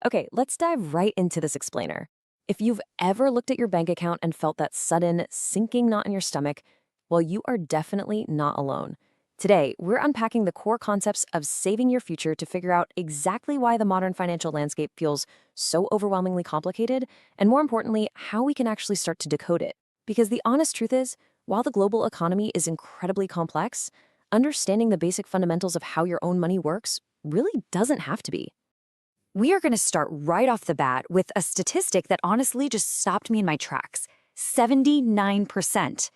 Okay, let's dive right into this explainer. If you've ever looked at your bank account and felt that sudden sinking knot in your stomach, well, you are definitely not alone. Today, we're unpacking the core concepts of saving your future to figure out exactly why the modern financial landscape feels so overwhelmingly complicated, and more importantly, how we can actually start to decode it. Because the honest truth is, while the global economy is incredibly complex, understanding the basic fundamentals of how your own money works really doesn't have to be. We are going to start right off the bat with a statistic that honestly just stopped me in my tracks. 79%.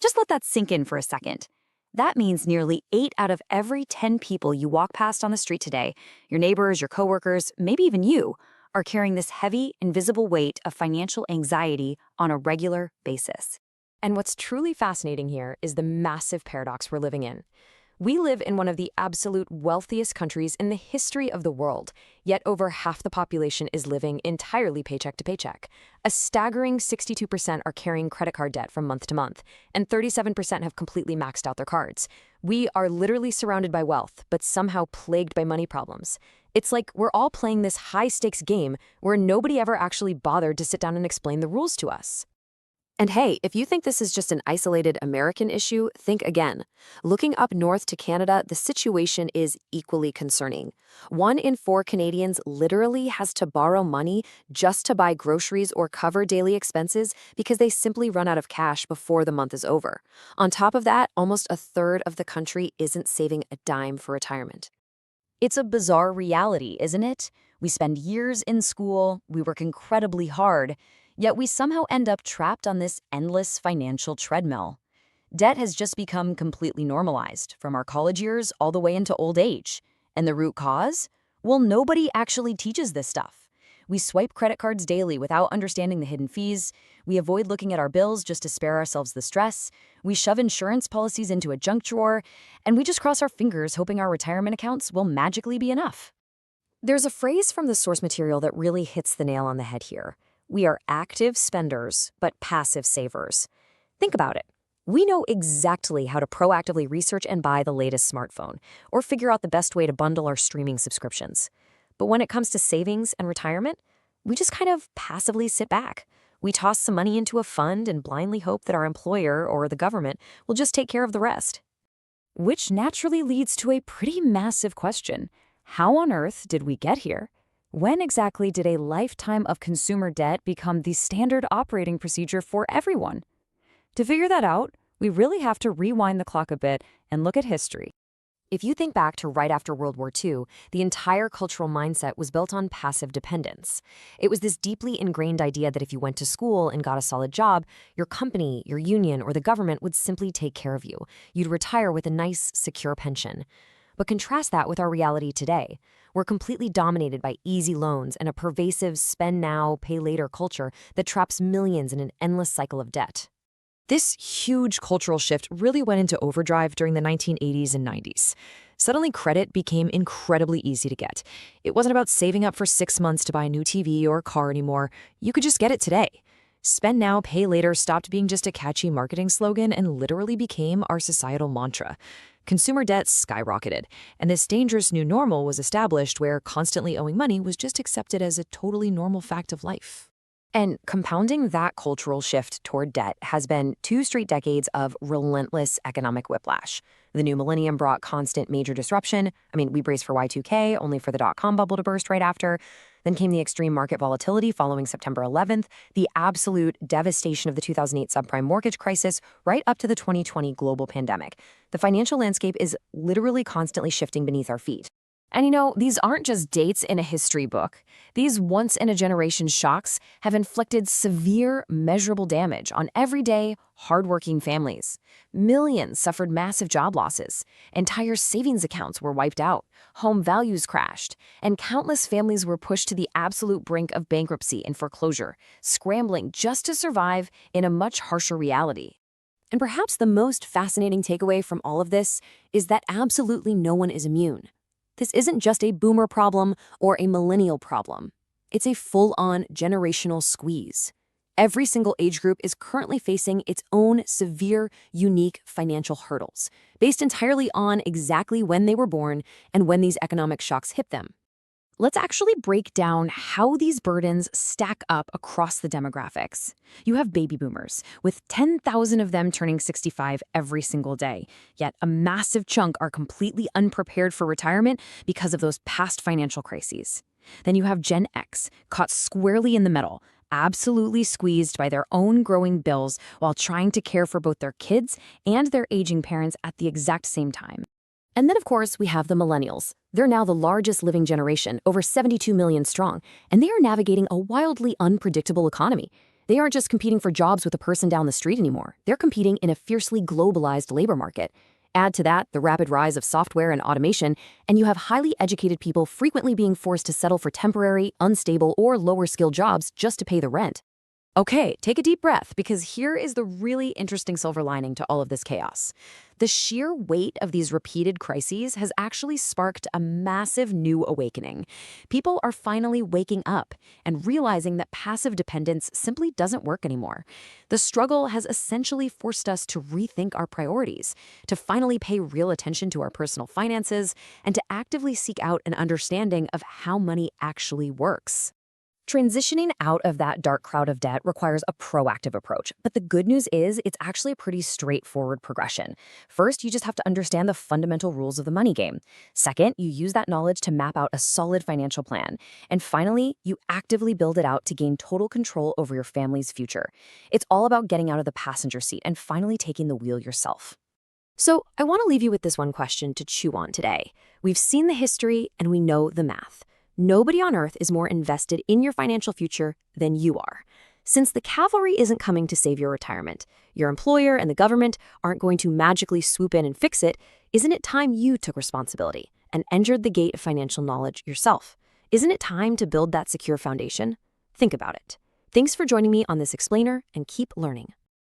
Just let that sink in for a second. That means nearly 8 out of every 10 people you walk past on the street today, your neighbors, your coworkers, maybe even you, are carrying this heavy, invisible weight of financial anxiety on a regular basis. And what's truly fascinating here is the massive paradox we're living in. We live in one of the absolute wealthiest countries in the history of the world, yet over half the population is living entirely paycheck to paycheck. A staggering 62% are carrying credit card debt from month to month, and 37% have completely maxed out their cards. We are literally surrounded by wealth, but somehow plagued by money problems. It's like we're all playing this high-stakes game where nobody ever actually bothered to sit down and explain the rules to us. And hey, if you think this is just an isolated American issue, think again. Looking up north to Canada, the situation is equally concerning. 1 in 4 Canadians literally has to borrow money just to buy groceries or cover daily expenses because they simply run out of cash before the month is over. On top of that, almost a third of the country isn't saving a dime for retirement. It's a bizarre reality, isn't it? We spend years in school, we work incredibly hard, yet we somehow end up trapped on this endless financial treadmill. Debt has just become completely normalized, from our college years all the way into old age. And the root cause? Well, nobody actually teaches this stuff. We swipe credit cards daily without understanding the hidden fees. We avoid looking at our bills just to spare ourselves the stress. We shove insurance policies into a junk drawer. And we just cross our fingers hoping our retirement accounts will magically be enough. There's a phrase from the source material that really hits the nail on the head here. We are active spenders, but passive savers. Think about it. We know exactly how to proactively research and buy the latest smartphone, or figure out the best way to bundle our streaming subscriptions. But when it comes to savings and retirement, we just kind of passively sit back. We toss some money into a fund and blindly hope that our employer or the government will just take care of the rest. Which naturally leads to a pretty massive question. How on earth did we get here? When exactly did a lifetime of consumer debt become the standard operating procedure for everyone? To figure that out, we really have to rewind the clock a bit and look at history. If you think back to right after World War II, the entire cultural mindset was built on passive dependence. It was this deeply ingrained idea that if you went to school and got a solid job, your company, your union, or the government would simply take care of you. You'd retire with a nice, secure pension. But contrast that with our reality today. We're completely dominated by easy loans and a pervasive spend now, pay later culture that traps millions in an endless cycle of debt. This huge cultural shift really went into overdrive during the 1980s and 90s. Suddenly, credit became incredibly easy to get. It wasn't about saving up for 6 months to buy a new TV or a car anymore. You could just get it today. Spend now, pay later stopped being just a catchy marketing slogan and literally became our societal mantra. Consumer debt skyrocketed, and this dangerous new normal was established where constantly owing money was just accepted as a totally normal fact of life. And compounding that cultural shift toward debt has been 2 straight decades of relentless economic whiplash. The new millennium brought constant major disruption. We braced for Y2K, only for the dot-com bubble to burst right after. Then came the extreme market volatility following September 11th, the absolute devastation of the 2008 subprime mortgage crisis, right up to the 2020 global pandemic. The financial landscape is literally constantly shifting beneath our feet. And these aren't just dates in a history book. These once-in-a-generation shocks have inflicted severe, measurable damage on everyday, hardworking families. Millions suffered massive job losses. Entire savings accounts were wiped out. Home values crashed. And countless families were pushed to the absolute brink of bankruptcy and foreclosure, scrambling just to survive in a much harsher reality. And perhaps the most fascinating takeaway from all of this is that absolutely no one is immune. This isn't just a boomer problem or a millennial problem. It's a full-on generational squeeze. Every single age group is currently facing its own severe, unique financial hurdles, based entirely on exactly when they were born and when these economic shocks hit them. Let's actually break down how these burdens stack up across the demographics. You have baby boomers, with 10,000 of them turning 65 every single day. Yet a massive chunk are completely unprepared for retirement because of those past financial crises. Then you have Gen X, caught squarely in the middle, absolutely squeezed by their own growing bills while trying to care for both their kids and their aging parents at the exact same time. And then, of course, we have the millennials. They're now the largest living generation, over 72 million strong, and they are navigating a wildly unpredictable economy. They aren't just competing for jobs with a person down the street anymore. They're competing in a fiercely globalized labor market. Add to that the rapid rise of software and automation, and you have highly educated people frequently being forced to settle for temporary, unstable, or lower-skilled jobs just to pay the rent. Okay, take a deep breath, because here is the really interesting silver lining to all of this chaos. The sheer weight of these repeated crises has actually sparked a massive new awakening. People are finally waking up and realizing that passive dependence simply doesn't work anymore. The struggle has essentially forced us to rethink our priorities, to finally pay real attention to our personal finances, and to actively seek out an understanding of how money actually works. Transitioning out of that dark cloud of debt requires a proactive approach, but the good news is it's actually a pretty straightforward progression. First, you just have to understand the fundamental rules of the money game. Second, you use that knowledge to map out a solid financial plan. And finally, you actively build it out to gain total control over your family's future. It's all about getting out of the passenger seat and finally taking the wheel yourself. So, I want to leave you with this one question to chew on today. We've seen the history and we know the math. Nobody on earth is more invested in your financial future than you are. Since the cavalry isn't coming to save your retirement, your employer and the government aren't going to magically swoop in and fix it, isn't it time you took responsibility and entered the gate of financial knowledge yourself? Isn't it time to build that secure foundation? Think about it. Thanks for joining me on this explainer, and keep learning.